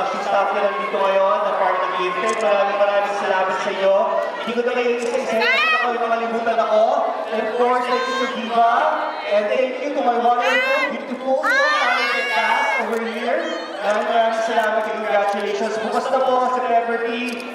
production staff na nandito ngayon, na part ng Gifted. Maraming salamat sa inyo. Hindi ko na kayo isa-isa kasi ako'y nakalimutan ako. And of course, thank you to Diva. And thank you to my wonderful, beautiful, talented cast over here. Maraming salamat and congratulations. Bukas na po sa Pepper Tea.